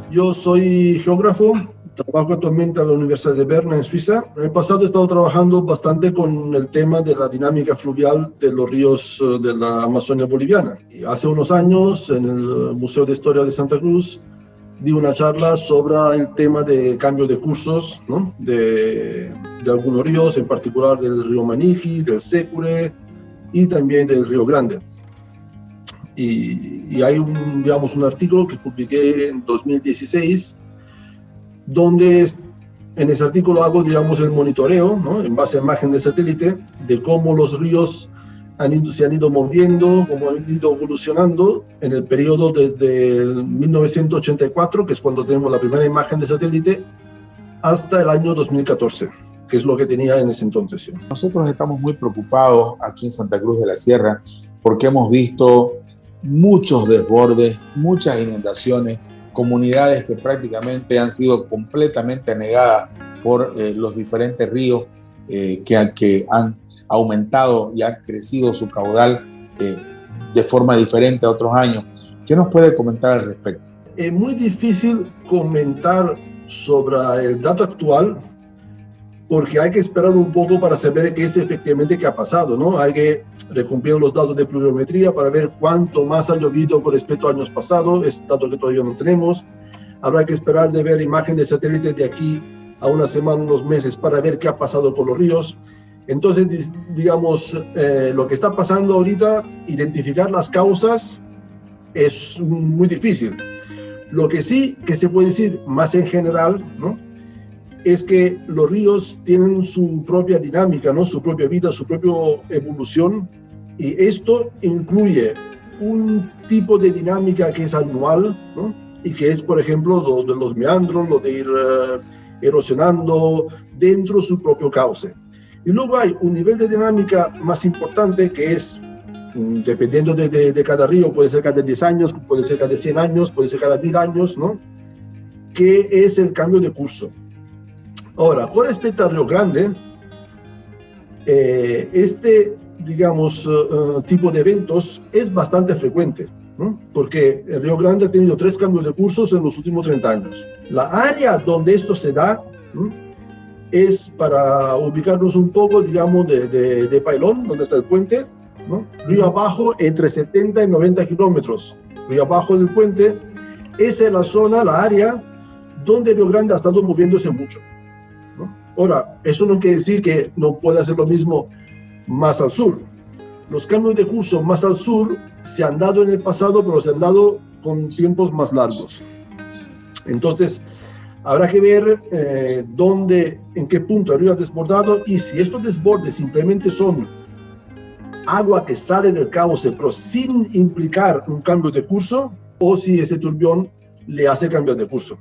Yo soy geógrafo, trabajo actualmente en la Universidad de Berna, en Suiza. En el pasado he estado trabajando bastante con el tema de la dinámica fluvial de los ríos de la Amazonia boliviana. Y hace unos años, en el Museo de Historia de Santa Cruz, di una charla sobre el tema de cambio de cursos, ¿no? de algunos ríos, en particular del río Maniqui, del Sécure y también del río Grande. Y hay un artículo que publiqué en 2016, donde en ese artículo hago, el monitoreo, ¿no? En base a imagen de satélite, de cómo los ríos se han ido moviendo, cómo han ido evolucionando en el periodo desde el 1984, que es cuando tenemos la primera imagen de satélite, hasta el año 2014, que es lo que tenía en ese entonces. ¿Sí? Nosotros estamos muy preocupados aquí en Santa Cruz de la Sierra porque hemos visto muchos desbordes, muchas inundaciones, comunidades que prácticamente han sido completamente anegadas por los diferentes ríos que han aumentado y han crecido su caudal de forma diferente a otros años. ¿Qué nos puede comentar al respecto? Es muy difícil comentar sobre el dato actual porque hay que esperar un poco para saber qué es efectivamente que ha pasado, ¿no? Hay que recopilar los datos de pluviometría para ver cuánto más ha llovido con respecto a años pasados, es dato que todavía no tenemos. Habrá que esperar de ver imágenes de satélite de aquí a una semana, unos meses, para ver qué ha pasado con los ríos. Entonces, lo que está pasando ahorita, identificar las causas es muy difícil. Lo que sí que se puede decir más en general, ¿no? Es que los ríos tienen su propia dinámica, ¿no? Su propia vida, su propia evolución, y esto incluye un tipo de dinámica que es anual, ¿no? Y que es, por ejemplo, lo de los meandros, lo de ir erosionando dentro de su propio cauce. Y luego hay un nivel de dinámica más importante que es, dependiendo de cada río, puede ser cada 10 años, puede ser cada 100 años, puede ser cada 1000 años, ¿no? Que es el cambio de curso. Ahora, con respecto al Río Grande, tipo de eventos es bastante frecuente, ¿no? Porque el Río Grande ha tenido 3 cambios de cursos en los últimos 30 años. La área donde esto se da, ¿no? Es para ubicarnos un poco, de Pailón, donde está el puente, ¿no? Río abajo, entre 70 y 90 kilómetros. Río abajo del puente, esa es la zona, la área donde el Río Grande ha estado moviéndose mucho. Ahora, eso no quiere decir que no pueda hacer lo mismo más al sur. Los cambios de curso más al sur se han dado en el pasado, pero se han dado con tiempos más largos. Entonces, habrá que ver en qué punto el río ha desbordado, y si estos desbordes simplemente son agua que sale del cauce, pero sin implicar un cambio de curso, o si ese turbión le hace cambiar de curso.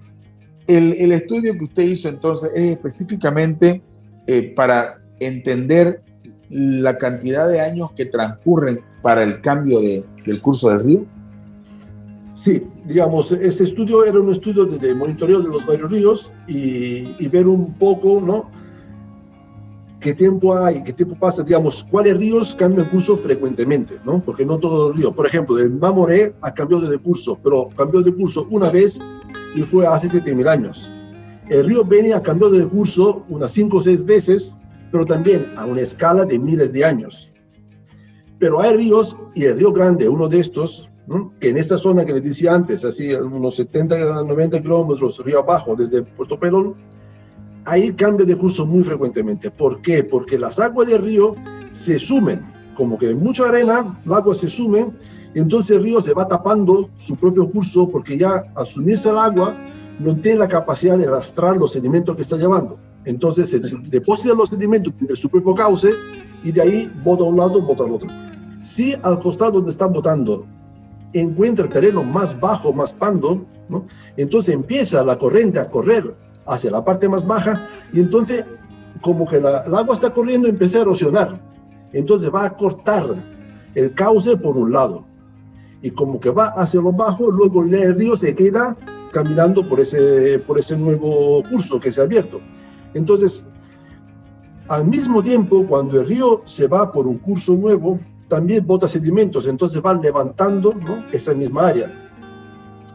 El estudio que usted hizo entonces es específicamente para entender la cantidad de años que transcurren para el cambio del curso del río. Sí, ese estudio era un estudio de monitoreo de los varios ríos y ver un poco, ¿no? Qué tiempo hay, qué tiempo pasa, cuáles ríos cambian curso frecuentemente, ¿no? Porque no todos los ríos. Por ejemplo, el Mamoré ha cambiado de curso, pero cambió de curso una vez y fue hace 7000 años. El río Beni ha cambiado de curso unas 5 o 6 veces, pero también a una escala de miles de años. Pero hay ríos, y el Río Grande, uno de estos, ¿no? Que en esta zona que les decía antes, así unos 70 90 kilómetros río abajo, desde Puerto Pelón, ahí cambia de curso muy frecuentemente. ¿Por qué? Porque las aguas del río se sumen, como que hay mucha arena, el agua se sume, entonces el río se va tapando su propio curso, porque ya al sumirse el agua no tiene la capacidad de arrastrar los sedimentos que está llevando. Entonces se depositan los sedimentos de su propio cauce y de ahí bota a un lado, bota al otro. Si al costado donde están botando encuentra terreno más bajo, más pando, ¿no? Entonces empieza la corriente a correr hacia la parte más baja, y entonces como que el agua está corriendo, empieza a erosionar. Entonces va a cortar el cauce por un lado, y como que va hacia lo bajo, luego el río se queda caminando por ese nuevo curso que se ha abierto. Entonces, al mismo tiempo, cuando el río se va por un curso nuevo, también bota sedimentos, entonces va levantando, ¿no? Esa misma área.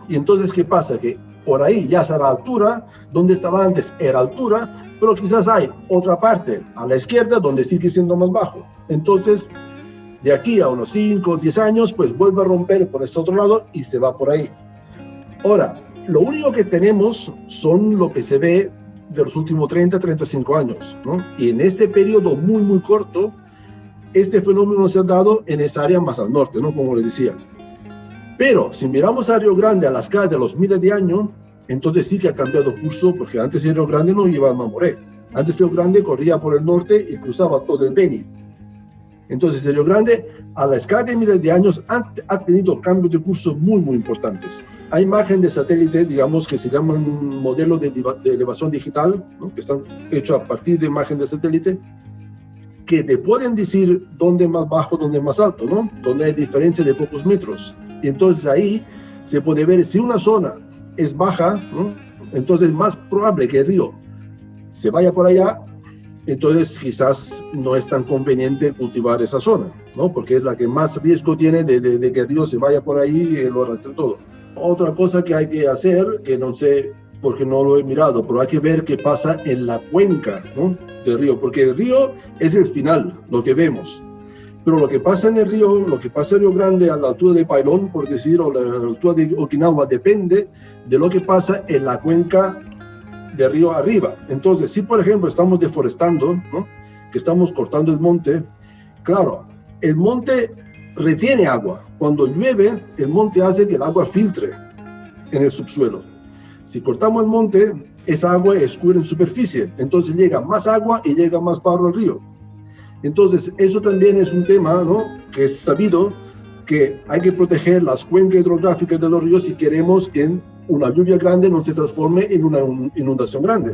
Y entonces, ¿qué pasa? Que por ahí ya será altura, donde estaba antes era altura, pero quizás hay otra parte a la izquierda donde sigue siendo más bajo. Entonces, de aquí a unos 5 o 10 años, pues vuelve a romper por ese otro lado y se va por ahí. Ahora, lo único que tenemos son lo que se ve de los últimos 30, 35 años, ¿no? Y en este periodo muy, muy corto, este fenómeno se ha dado en esa área más al norte, ¿no? Como les decía. Pero si miramos a Río Grande a la escala de los miles de años, entonces sí que ha cambiado curso, porque antes el Río Grande no iba a Mamoré. Antes el Río Grande corría por el norte y cruzaba todo el Beni. Entonces el Río Grande a la escala de miles de años ha tenido cambios de curso muy, muy importantes. Hay imágenes de satélite, digamos, que se llaman modelos de elevación digital, ¿no? Que están hechos a partir de imágenes de satélite, que te pueden decir dónde más bajo, dónde más alto, ¿no? Donde hay diferencia de pocos metros. Y entonces ahí se puede ver si una zona es baja, ¿no? Entonces es más probable que el río se vaya por allá, entonces quizás no es tan conveniente cultivar esa zona, ¿no? Porque es la que más riesgo tiene de que el río se vaya por ahí y lo arrastre todo. Otra cosa que hay que hacer, que no sé porque no lo he mirado, pero hay que ver qué pasa en la cuenca, ¿no? Del río, porque el río es el final, lo que vemos. Pero lo que pasa en el río, lo que pasa en Río Grande a la altura de Pailón, por decir, o a la altura de Okinawa, depende de lo que pasa en la cuenca de río arriba. Entonces, si por ejemplo estamos deforestando, ¿no? Que estamos cortando el monte, claro, el monte retiene agua. Cuando llueve, el monte hace que el agua filtre en el subsuelo. Si cortamos el monte, esa agua escurre en superficie, entonces llega más agua y llega más barro al río. Entonces, eso también es un tema, ¿no? Que es sabido que hay que proteger las cuencas hidrográficas de los ríos si queremos que una lluvia grande no se transforme en una inundación grande.